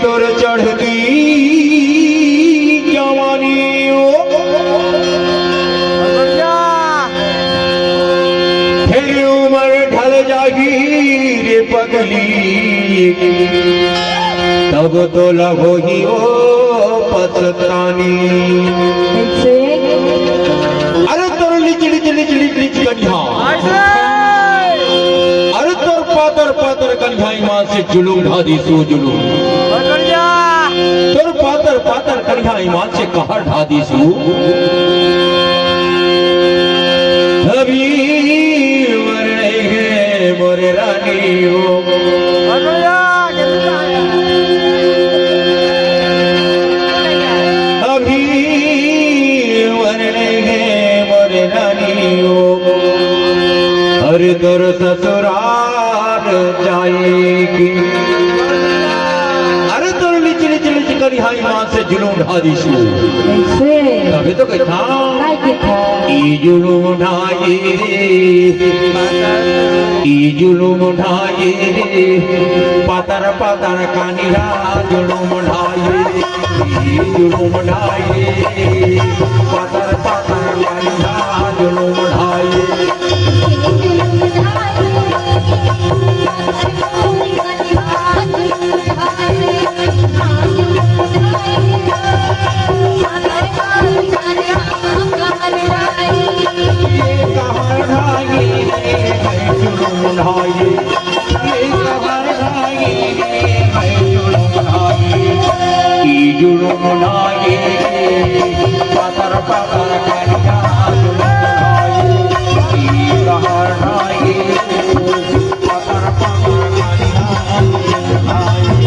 तोर चढ़ती जवानी फिर उम्र ढल जागी रे पगली तब तो लगोगी ओ पछतानी। अरे तोर लिच लिच लिच लिच लिच कन्या, अरे तोर पातर पातर कन्या मां से जुलूम ढादी सो जुलूम, तोर पातर पातर कन्या ईमान से कहा ढादी सू। अभी मरे गए मोरे रानी हो, अभी मरे गए मोरे रानी हो। हर तोर ससुराल जाएगी, करिहाई मां से जुलूम ढादी सू। तभी तो कहता ई जुलूम ढाई ई जुलूम ढाई पातर पातर कानिरा जुलूम ढाई ई जुलूम ढाई पातर पातर कानिरा जुलूम ढाई। जुलूम ढाई पातर पातर कानिरा जुलूम ढाई ई कहर ढाई पातर पातर कानिरा जुलूम ढाई।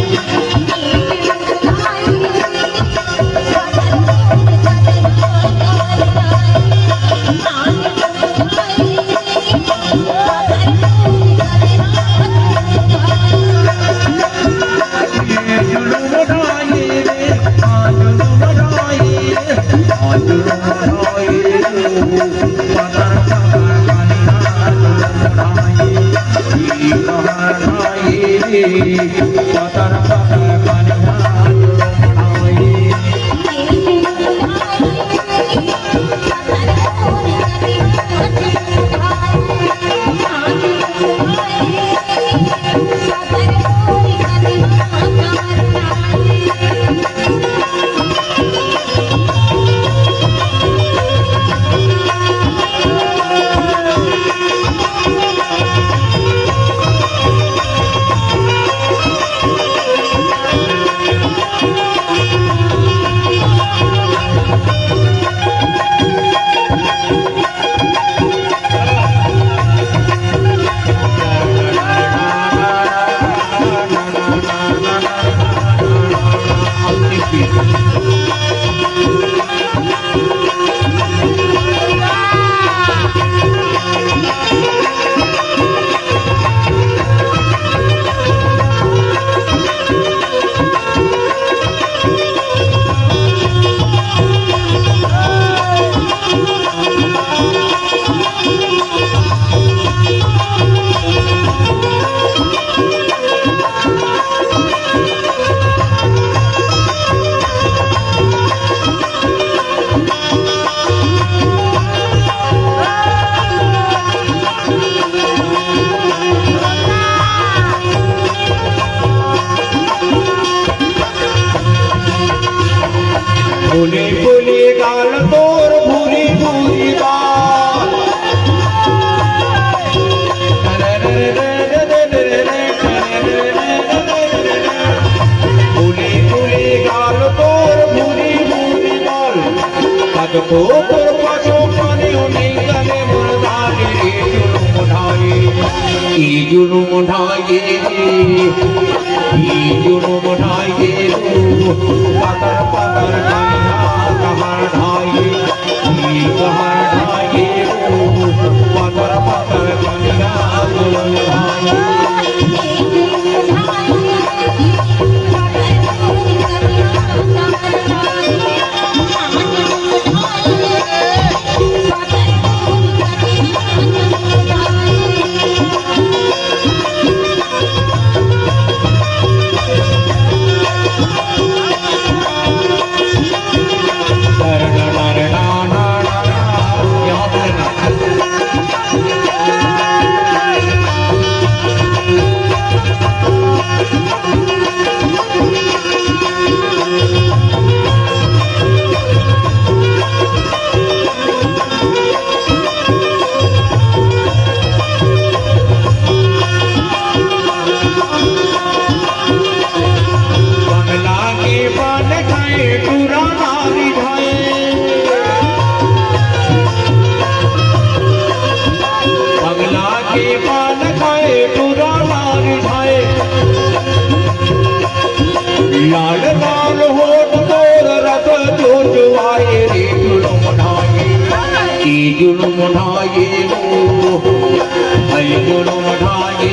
भूली भूली गाल तोर भूली भूली बाल, भूली भूली गाल तोर भूली भूली बाल, कद को तोर पाछो पानी नहीं गले मुर्दानी जुलूम ढाई ई जुलूम ढाई ई जुलूम ढाई पातर पातर कहर ढाई कहर ढाई जुलुम ढाई लाल लाल होठ तोर रस जो जुआए रे जुलुम ढाई ई जुलुम ढाई जुलुम ढाई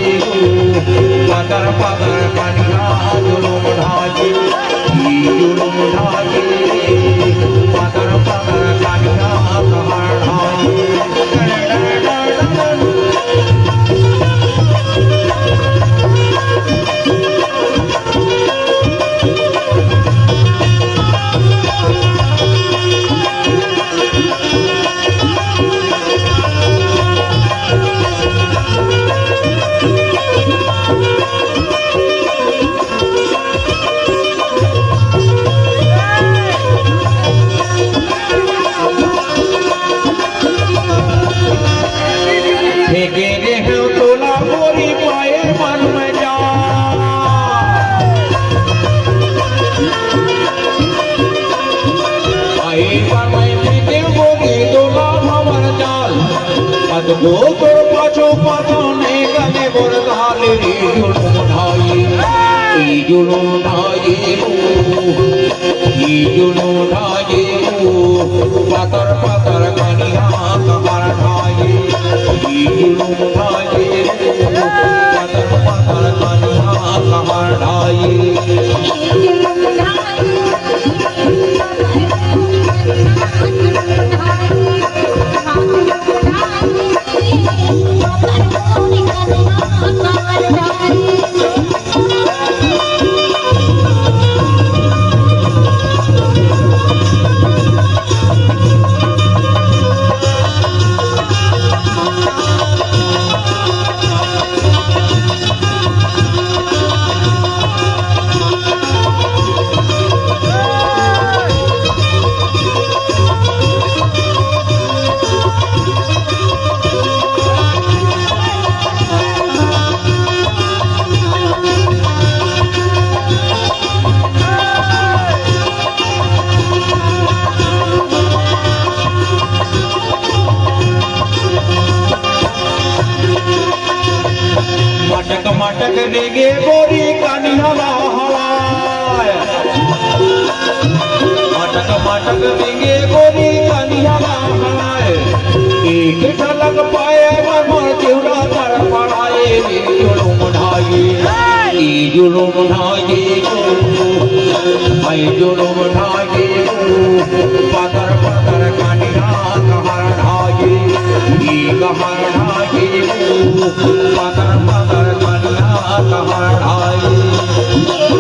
पदर पदर कन्या जुलुम ढाई ई जुलुम ढाई पदर पदर कन्या कहर ढाई दो तोर पाछो पाछो ने गने बोर गाल रे जुलुम ढाई ई जुलुम ढाई पातर पातर कनिया कहर ढाई ई जुलुम ढाई पातर पातर कनिया कहर ढाई मटक देगे गोरी कनिया हवाय मटक देगे गोरी कनिया हवाय एक झलक पाए मन चिवड़ा कर पड़ाए जुलुम ढाई ई जुलुम ढाई जुलुम ढाई पतर पतर कनिया कहर ढाई ई कहर ढाई पतर पतर कनिया कहर ढाई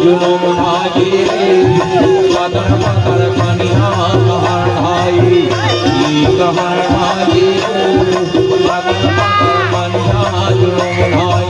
जुलुम ढाई पतर पतर कनिया कहर ढाई তাহার মাঝে পাগল পাগল বান্ধা জুলুম নয়